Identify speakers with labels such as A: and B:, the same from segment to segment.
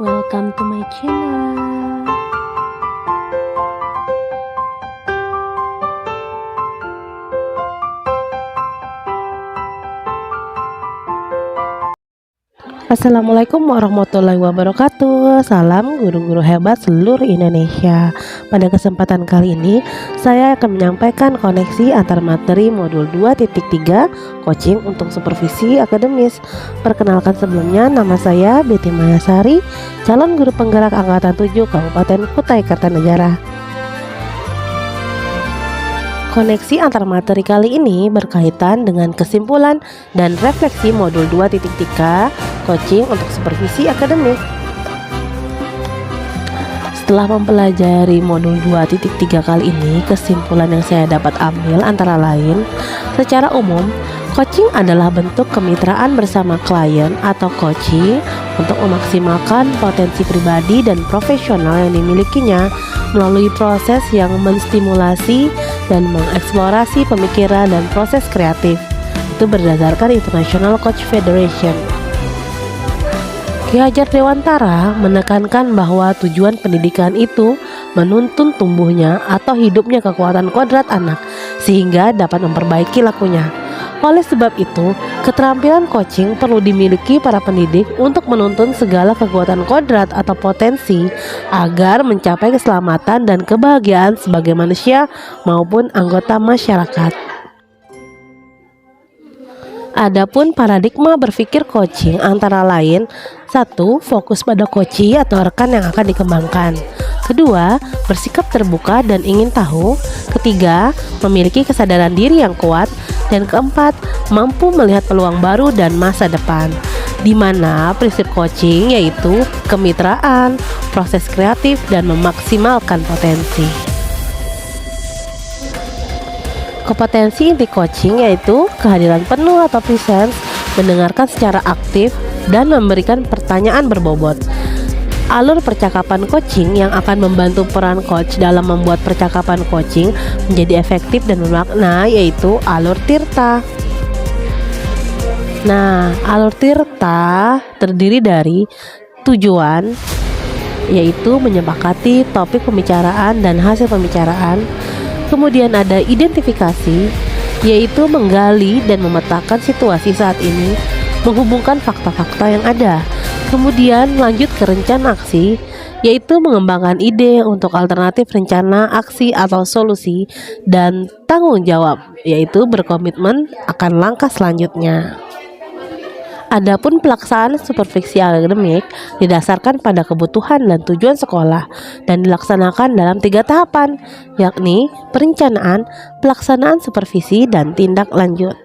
A: Welcome to my channel. Assalamualaikum warahmatullahi wabarakatuh. Salam guru-guru hebat seluruh Indonesia. Pada kesempatan kali ini saya akan menyampaikan koneksi antar materi modul 2.3 coaching untuk supervisi akademis. Perkenalkan sebelumnya, nama saya Betty Mayasari, calon guru penggerak angkatan 7 Kabupaten Kutai Kartanegara. Koneksi antar materi kali ini berkaitan dengan kesimpulan dan refleksi modul 2.3 coaching untuk supervisi akademik. Setelah mempelajari modul 2.3 kali ini, kesimpulan yang saya dapat ambil antara lain, secara umum, coaching adalah bentuk kemitraan bersama klien atau coachee untuk memaksimalkan potensi pribadi dan profesional yang dimilikinya melalui proses yang menstimulasi dan mengeksplorasi pemikiran dan proses kreatif. Itu berdasarkan International Coach Federation. Ki Hajar Dewantara menekankan bahwa tujuan pendidikan itu menuntun tumbuhnya atau hidupnya kekuatan kodrat anak sehingga dapat memperbaiki lakunya. Oleh sebab itu, keterampilan coaching perlu dimiliki para pendidik untuk menuntun segala kekuatan kodrat atau potensi agar mencapai keselamatan dan kebahagiaan sebagai manusia maupun anggota masyarakat. Adapun paradigma berpikir coaching antara lain: 1. Fokus pada coachee atau rekan yang akan dikembangkan. 2. Bersikap terbuka dan ingin tahu. 3. Memiliki kesadaran diri yang kuat. Dan 4. Mampu melihat peluang baru dan masa depan, di mana prinsip coaching yaitu kemitraan, proses kreatif, dan memaksimalkan potensi. Kompetensi inti coaching yaitu kehadiran penuh atau presence, mendengarkan secara aktif, dan memberikan pertanyaan berbobot. Alur percakapan coaching yang akan membantu peran coach dalam membuat percakapan coaching menjadi efektif dan bermakna yaitu alur tirta. Nah, alur tirta terdiri dari tujuan, yaitu menyepakati topik pembicaraan dan hasil pembicaraan. Kemudian ada identifikasi, yaitu menggali dan memetakan situasi saat ini, menghubungkan fakta-fakta yang ada. Kemudian lanjut ke rencana aksi, yaitu mengembangkan ide untuk alternatif rencana aksi atau solusi. Dan tanggung jawab, yaitu berkomitmen akan langkah selanjutnya. Adapun pelaksanaan supervisi akademik didasarkan pada kebutuhan dan tujuan sekolah dan dilaksanakan dalam 3 tahapan, yakni perencanaan, pelaksanaan supervisi, dan tindak lanjut.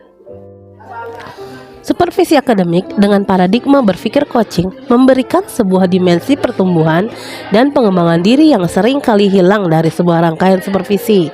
A: Supervisi akademik dengan paradigma berpikir coaching memberikan sebuah dimensi pertumbuhan dan pengembangan diri yang sering kali hilang dari sebuah rangkaian supervisi.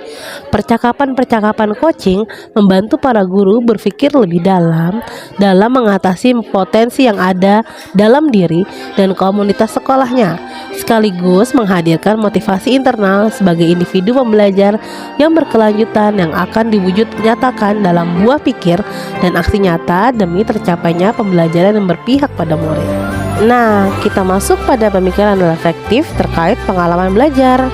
A: Percakapan-percakapan coaching membantu para guru berpikir lebih dalam mengatasi potensi yang ada dalam diri dan komunitas sekolahnya, sekaligus menghadirkan motivasi internal sebagai individu pembelajar yang berkelanjutan yang akan diwujud nyatakan dalam buah pikir dan aksi nyata demi tercapainya pembelajaran yang berpihak pada murid. Nah, kita masuk pada pemikiran reflektif terkait pengalaman belajar.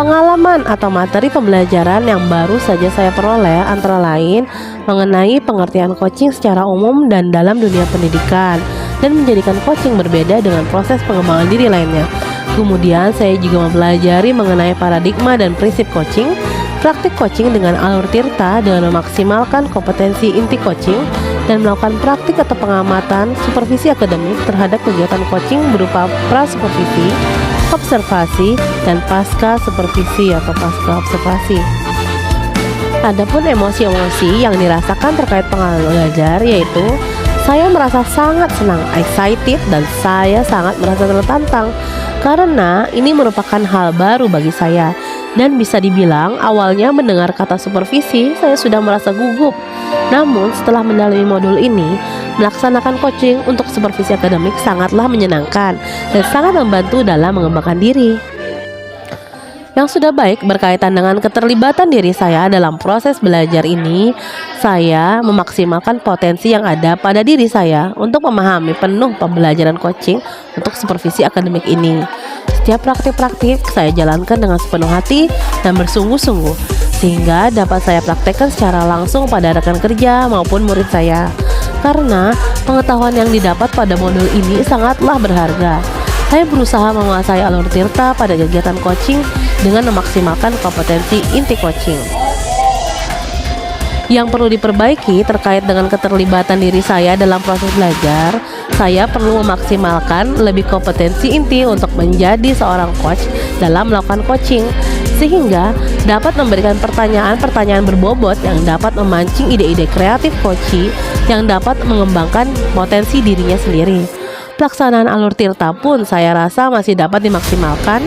A: Pengalaman atau materi pembelajaran yang baru saja saya peroleh antara lain mengenai pengertian coaching secara umum dan dalam dunia pendidikan, dan menjadikan coaching berbeda dengan proses pengembangan diri lainnya. Kemudian saya juga mempelajari mengenai paradigma dan prinsip coaching, praktik coaching dengan alur tirta dengan memaksimalkan kompetensi inti coaching, dan melakukan praktik atau pengamatan supervisi akademik terhadap kegiatan coaching berupa pra-supervisi, observasi, dan pasca supervisi atau pasca observasi. Adapun emosi-emosi yang dirasakan terkait pengalaman belajar yaitu saya merasa sangat senang, excited, dan saya sangat merasa tertantang karena ini merupakan hal baru bagi saya. Dan bisa dibilang awalnya mendengar kata supervisi saya sudah merasa gugup. Namun setelah mendalami modul ini, melaksanakan coaching untuk supervisi akademik sangatlah menyenangkan dan sangat membantu dalam mengembangkan diri. Yang sudah baik berkaitan dengan keterlibatan diri saya dalam proses belajar ini, saya memaksimalkan potensi yang ada pada diri saya untuk memahami penuh pembelajaran coaching untuk supervisi akademik ini. Setiap praktik-praktik saya jalankan dengan sepenuh hati dan bersungguh-sungguh, sehingga dapat saya praktekkan secara langsung pada rekan kerja maupun murid saya. Karena pengetahuan yang didapat pada modul ini sangatlah berharga. Saya berusaha menguasai alur tirta pada kegiatan coaching dengan memaksimalkan kompetensi inti coaching. Yang perlu diperbaiki terkait dengan keterlibatan diri saya dalam proses belajar, saya perlu memaksimalkan lebih kompetensi inti untuk menjadi seorang coach dalam melakukan coaching, sehingga dapat memberikan pertanyaan-pertanyaan berbobot yang dapat memancing ide-ide kreatif coachee yang dapat mengembangkan potensi dirinya sendiri. Pelaksanaan alur tirta pun saya rasa masih dapat dimaksimalkan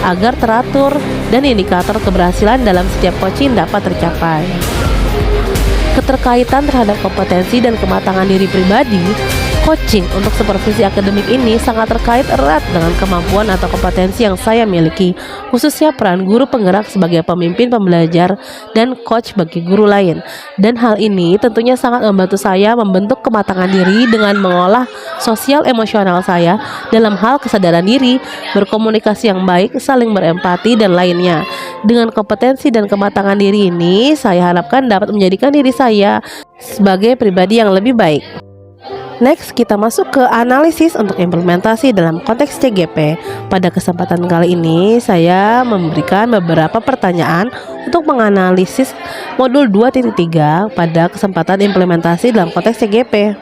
A: agar teratur dan indikator keberhasilan dalam setiap coaching dapat tercapai. Keterkaitan terhadap kompetensi dan kematangan diri pribadi, coaching untuk supervisi akademik ini sangat terkait erat dengan kemampuan atau kompetensi yang saya miliki, khususnya peran guru penggerak sebagai pemimpin pembelajar dan coach bagi guru lain. Dan hal ini tentunya sangat membantu saya membentuk kematangan diri dengan mengolah sosial emosional saya dalam hal kesadaran diri, berkomunikasi yang baik, saling berempati, dan lainnya. Dengan kompetensi dan kematangan diri ini, saya harapkan dapat menjadikan diri saya sebagai pribadi yang lebih baik. Next, kita masuk ke analisis untuk implementasi dalam konteks CGP. Pada kesempatan kali ini, saya memberikan beberapa pertanyaan untuk menganalisis modul 2.3 pada kesempatan implementasi dalam konteks CGP.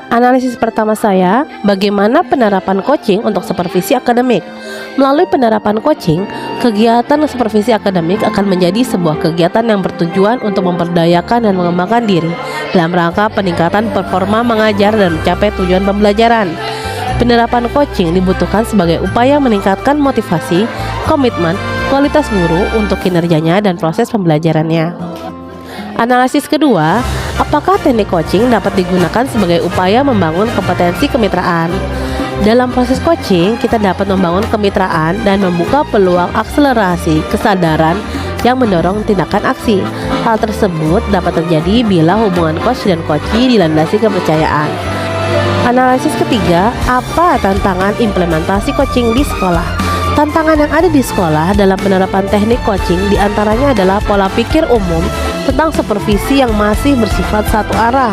A: Analisis pertama saya, bagaimana penerapan coaching untuk supervisi akademik. Melalui penerapan coaching, kegiatan supervisi akademik akan menjadi sebuah kegiatan yang bertujuan untuk memperdayakan dan mengembangkan diri dalam rangka peningkatan performa mengajar dan mencapai tujuan pembelajaran. Penerapan coaching dibutuhkan sebagai upaya meningkatkan motivasi, komitmen, kualitas guru untuk kinerjanya dan proses pembelajarannya. Analisis kedua, apakah teknik coaching dapat digunakan sebagai upaya membangun kompetensi kemitraan? Dalam proses coaching, kita dapat membangun kemitraan dan membuka peluang akselerasi kesadaran yang mendorong tindakan aksi. Hal tersebut dapat terjadi bila hubungan coach dan coachee dilandasi kepercayaan. Analisis ketiga, apa tantangan implementasi coaching di sekolah? Tantangan yang ada di sekolah dalam penerapan teknik coaching diantaranya adalah pola pikir umum tentang supervisi yang masih bersifat satu arah,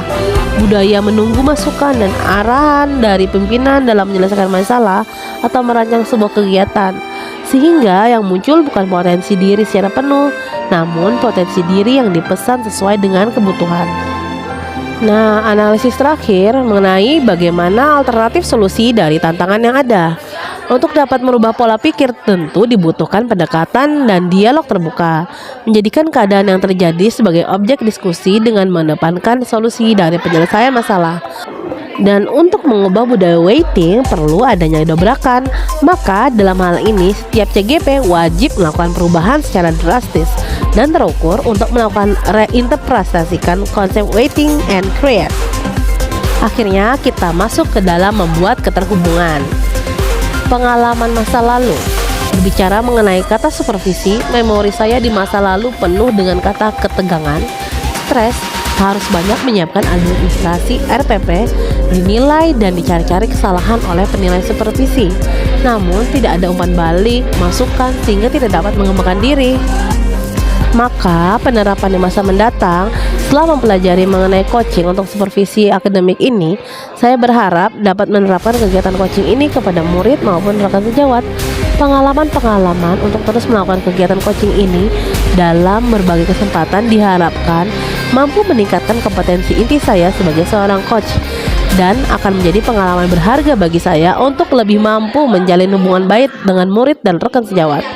A: budaya menunggu masukan dan arahan dari pimpinan dalam menyelesaikan masalah atau merancang sebuah kegiatan, sehingga yang muncul bukan potensi diri secara penuh, namun potensi diri yang dipesan sesuai dengan kebutuhan. Nah, analisis terakhir mengenai bagaimana alternatif solusi dari tantangan yang ada. Untuk dapat merubah pola pikir tentu dibutuhkan pendekatan dan dialog terbuka, menjadikan keadaan yang terjadi sebagai objek diskusi dengan mendepankan solusi dari penyelesaian masalah. Dan untuk mengubah budaya waiting perlu adanya dobrakan. Maka dalam hal ini setiap CGP wajib melakukan perubahan secara drastis dan terukur untuk melakukan reinterpretasikan konsep waiting and create. Akhirnya kita masuk ke dalam membuat keterhubungan. Pengalaman masa lalu. Berbicara mengenai kata supervisi, memori saya di masa lalu penuh dengan kata ketegangan, stres, harus banyak menyiapkan administrasi RPP, dinilai dan dicari-cari kesalahan oleh penilai supervisi. Namun tidak ada umpan balik, masukan sehingga tidak dapat mengembangkan diri. Maka penerapan di masa mendatang, setelah mempelajari mengenai coaching untuk supervisi akademik ini, saya berharap dapat menerapkan kegiatan coaching ini kepada murid maupun rekan sejawat. Pengalaman-pengalaman untuk terus melakukan kegiatan coaching ini dalam berbagai kesempatan diharapkan mampu meningkatkan kompetensi inti saya sebagai seorang coach, dan akan menjadi pengalaman berharga bagi saya untuk lebih mampu menjalin hubungan baik dengan murid dan rekan sejawat.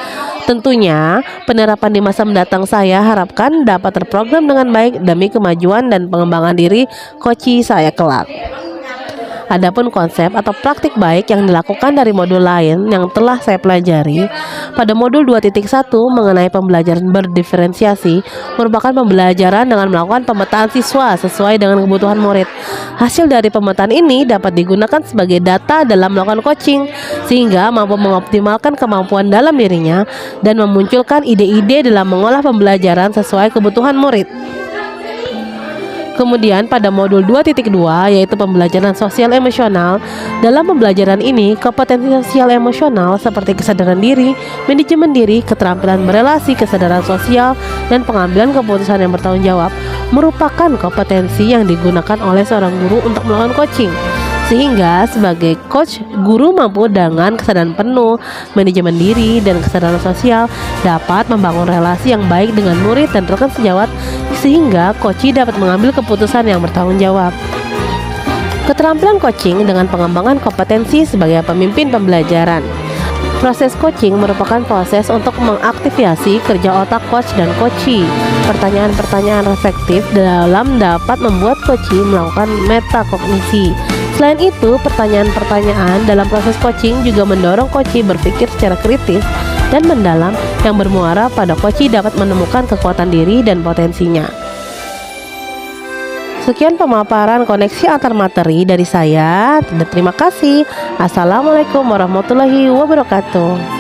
A: Tentunya, penerapan di masa mendatang saya harapkan dapat terprogram dengan baik demi kemajuan dan pengembangan diri coachee saya kelak. Adapun konsep atau praktik baik yang dilakukan dari modul lain yang telah saya pelajari pada modul 2.1 mengenai pembelajaran berdiferensiasi merupakan pembelajaran dengan melakukan pemetaan siswa sesuai dengan kebutuhan murid. Hasil dari pemetaan ini dapat digunakan sebagai data dalam melakukan coaching sehingga mampu mengoptimalkan kemampuan dalam dirinya dan memunculkan ide-ide dalam mengolah pembelajaran sesuai kebutuhan murid. Kemudian pada modul 2.2 yaitu pembelajaran sosial emosional. Dalam pembelajaran ini, kompetensi sosial emosional seperti kesadaran diri, manajemen diri, keterampilan berelasi, kesadaran sosial, dan pengambilan keputusan yang bertanggung jawab merupakan kompetensi yang digunakan oleh seorang guru untuk melakukan coaching. Sehingga sebagai coach, guru mampu dengan kesadaran penuh, manajemen diri, dan kesadaran sosial dapat membangun relasi yang baik dengan murid dan rekan sejawat sehingga coachee dapat mengambil keputusan yang bertanggung jawab. Keterampilan coaching dengan pengembangan kompetensi sebagai pemimpin pembelajaran. Proses coaching merupakan proses untuk mengaktifasi kerja otak coach dan coachee. Pertanyaan-pertanyaan reflektif dalam dapat membuat coachee melakukan metakognisi. Selain itu, pertanyaan-pertanyaan dalam proses coaching juga mendorong coachee berpikir secara kritis dan mendalam yang bermuara pada coachee dapat menemukan kekuatan diri dan potensinya. Sekian pemaparan koneksi antar materi dari saya. Terima kasih. Assalamualaikum warahmatullahi wabarakatuh.